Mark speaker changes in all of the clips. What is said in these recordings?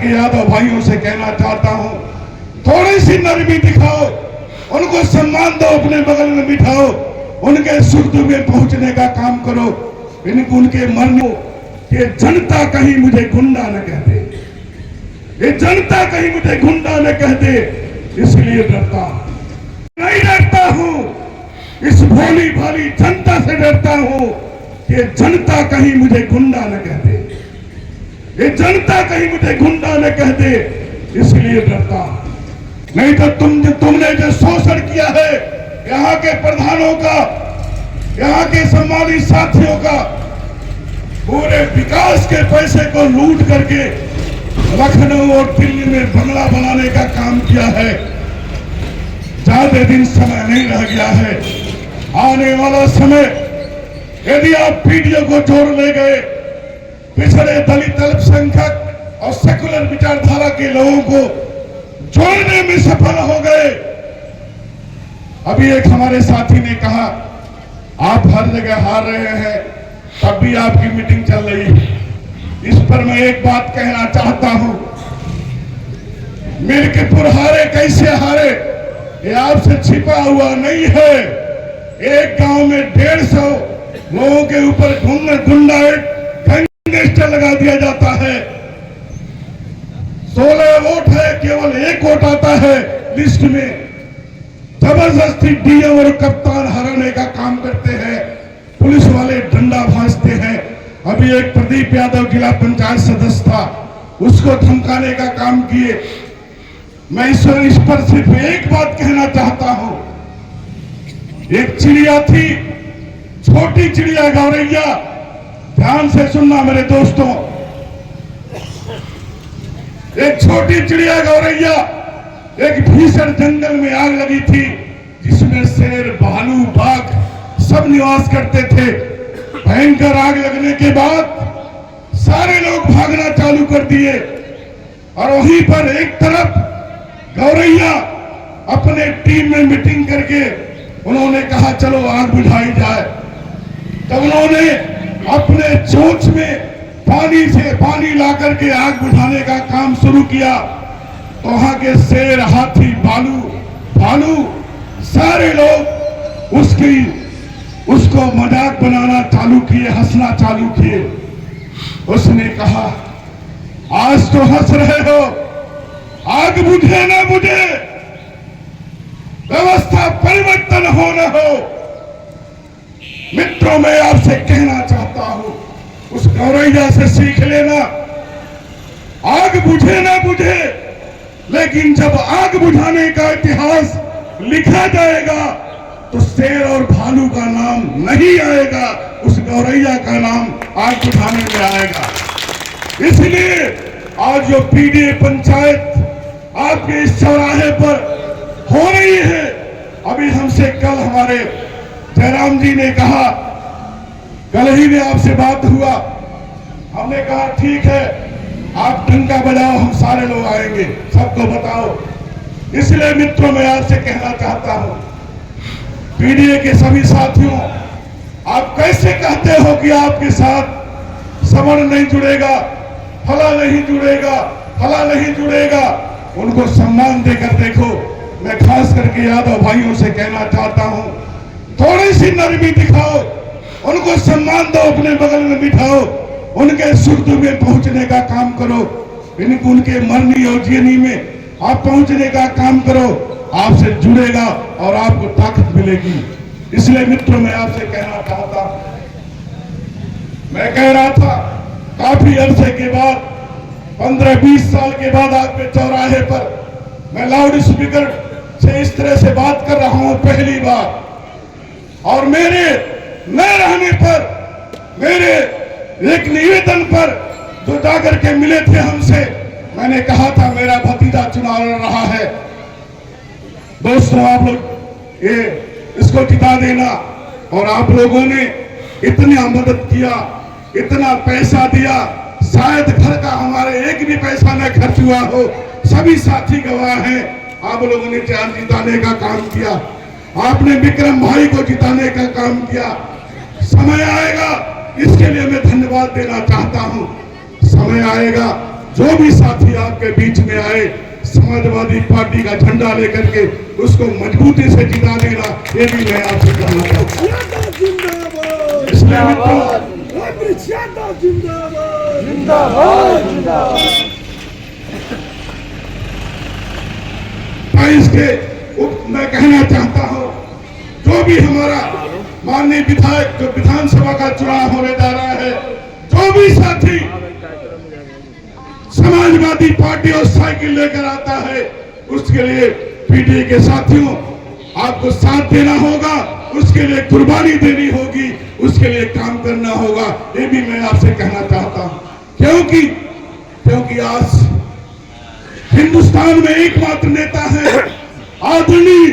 Speaker 1: करके यादव भाइयों से कहना चाहता हूं, थोड़ी सी नरमी दिखाओ, उनको सम्मान दो, अपने बगल में बिठाओ, उनके सुख दुख में पहुंचने का काम करो। इनको उनके मरने कि जनता कहीं मुझे गुंडा न कह दे, ये जनता कहीं मुझे गुंडा न कह दे, इसलिए डरता नहीं। डरता हूं, इस भोली भाली जनता से डरता हूं कि जनता कहीं मुझे गुंडा न कह दे, ये जनता कहीं मुझे गुंडा न कह दे, इसलिए डरता। नहीं तो तुमने जो शोषण किया है यहाँ के प्रधानों का, यहाँ के सम्मानित साथियों का, पूरे विकास के पैसे को लूट करके लखनऊ और दिल्ली में बंगला बनाने का काम किया है। ज्यादा दिन समय नहीं रह गया है। आने वाला समय यदि आप पीडीओ को जोड़ ले गए, पिछड़े दलित अल्पसंख्यक और सेकुलर विचारधारा के लोगों को जोड़ने में सफल हो गए। अभी एक हमारे साथी ने कहा आप हर जगह हार रहे हैं, तब भी आपकी मीटिंग चल रही है। इस पर मैं एक बात कहना चाहता हूं, मिर्कपुर हारे कैसे हारे ये आपसे छिपा हुआ नहीं है। एक गांव में 150 लोगों के ऊपर गैंगस्टर लगा दिया जाता है। 16 वोट है, केवल 1 वोट आता है लिस्ट में। जबरदस्ती डीएम और कप्तान हराने का काम करते हैं, पुलिस वाले डंडा भांजते हैं। अभी एक प्रदीप यादव जिला पंचायत सदस्य था, उसको धमकाने का काम किए। मैं इस पर सिर्फ एक बात कहना चाहता हूं, एक चिड़िया थी, छोटी चिड़िया गौरैया, ध्यान से सुनना मेरे दोस्तों, एक छोटी चिड़िया गौरैया, एक भीषण जंगल में आग लगी थी जिसमें शेर, भालू, बाघ सब निवास करते थे। भयंकर आग लगने के बाद सारे लोग भागना चालू कर दिए और वहीं पर एक तरफ गौरैया अपने टीम में मीटिंग करके उन्होंने कहा चलो आग बुझाई जाए। तब उन्होंने अपने चोंच में पानी ला करके आग बुझाने का काम शुरू किया तो वहां के शेर, हाथी, भालू सारे लोग उसको मजाक बनाना चालू किए, हंसना चालू किए। उसने कहा आज तो हंस रहे हो, आग बुझे ना बुझे, व्यवस्था परिवर्तन हो न हो। मित्रों, मैं आपसे कहना चाहता हूं, उस गौरैया से सीख लेना, आग बुझे ना बुझे, लेकिन जब आग बुझाने का इतिहास लिखा जाएगा तो शेर और भालू का नाम नहीं आएगा, उस गौरैया का नाम आग बुझाने में आएगा। इसलिए आज जो पीडीए पंचायत आपके इस चौराहे पर हो रही है, अभी हमसे कल हमारे जयराम जी ने कहा, कल ही में आपसे बात हुआ, हमने कहा ठीक है आप डंका बजाओ, हम सारे लोग आएंगे, सबको बताओ। इसलिए मित्रों, मैं आपसे कहना चाहता हूं, पीडीए के सभी साथियों, आप कैसे कहते हो कि आपके साथ सवर्ण नहीं जुड़ेगा, फला नहीं जुड़ेगा, फला नहीं जुड़ेगा। उनको सम्मान देकर देखो। मैं खास करके यादव भाइयों से कहना चाहता हूं, थोड़ी सी नरमी दिखाओ, उनको सम्मान दो, अपने बगल में बिठाओ, उनके सुख दुख में पहुंचने का काम करो। इनको उनके मरनी और जीनी में आप पहुंचने का काम करो, आपसे जुड़ेगा और आपको ताकत मिलेगी। इसलिए मित्रों, मैं आपसे कहना चाहता हूं, मैं कह रहा था काफी अरसे के बाद, 15-20 साल के बाद आपके चौराहे पर मैं लाउड स्पीकर से इस तरह से बात कर रहा हूं पहली बार। और मेरे न रहने पर, मेरे एक निवेदन पर जो जाकर के मिले थे हमसे, मैंने कहा था मेरा भतीजा चुनाव लड़ रहा है, दोस्तों आप लोग ये इसको जिता देना। और आप लोगों ने इतना मदद किया, इतना पैसा दिया, शायद घर का हमारे एक भी पैसा न खर्च हुआ हो, सभी साथी गवाह हैं। आप लोगों ने जान जिताने का काम किया, आपने विक्रम भाई को जिताने का काम किया। समय आएगा, इसके लिए मैं धन्यवाद देना चाहता हूं, समय आएगा जो भी साथी आपके बीच में आए, समाजवादी पार्टी का झंडा लेकर के उसको मजबूती से जिता देना, ये भी मैं आपसे कहना चाहता हूं। इसलिए मित्रों, इसके मैं कहना चाहता हूं, जो भी हमारा माननीय विधायक जो विधानसभा का चुनाव होने जा रहा है, जो भी साथी समाजवादी पार्टी और साइकिल लेकर आता है, उसके लिए पीटीआई के साथियों आपको साथ देना होगा, उसके लिए कुर्बानी देनी होगी, उसके लिए काम करना होगा, ये भी मैं आपसे कहना चाहता हूं। क्योंकि आज हिंदुस्तान में एकमात्र नेता है आदरणीय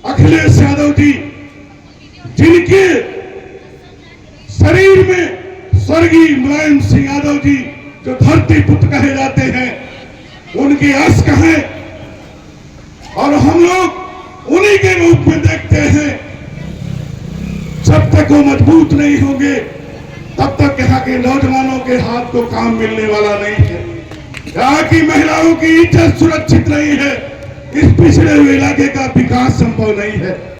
Speaker 1: अखिलेश यादव जी, जिनके शरीर में स्वर्गीय मुलायम सिंह यादव जी जो धरती पुत्र कहे जाते हैं, उनके अश्क हैं और हम लोग उन्हीं के रूप में देखते हैं। जब तक वो मजबूत नहीं होंगे तब तक यहाँ के नौजवानों के हाथ को काम मिलने वाला नहीं है। यहाँ की महिलाओं की इज्जत सुरक्षित नहीं है, इस पिछड़े हुए इलाके का विकास संभव नहीं है।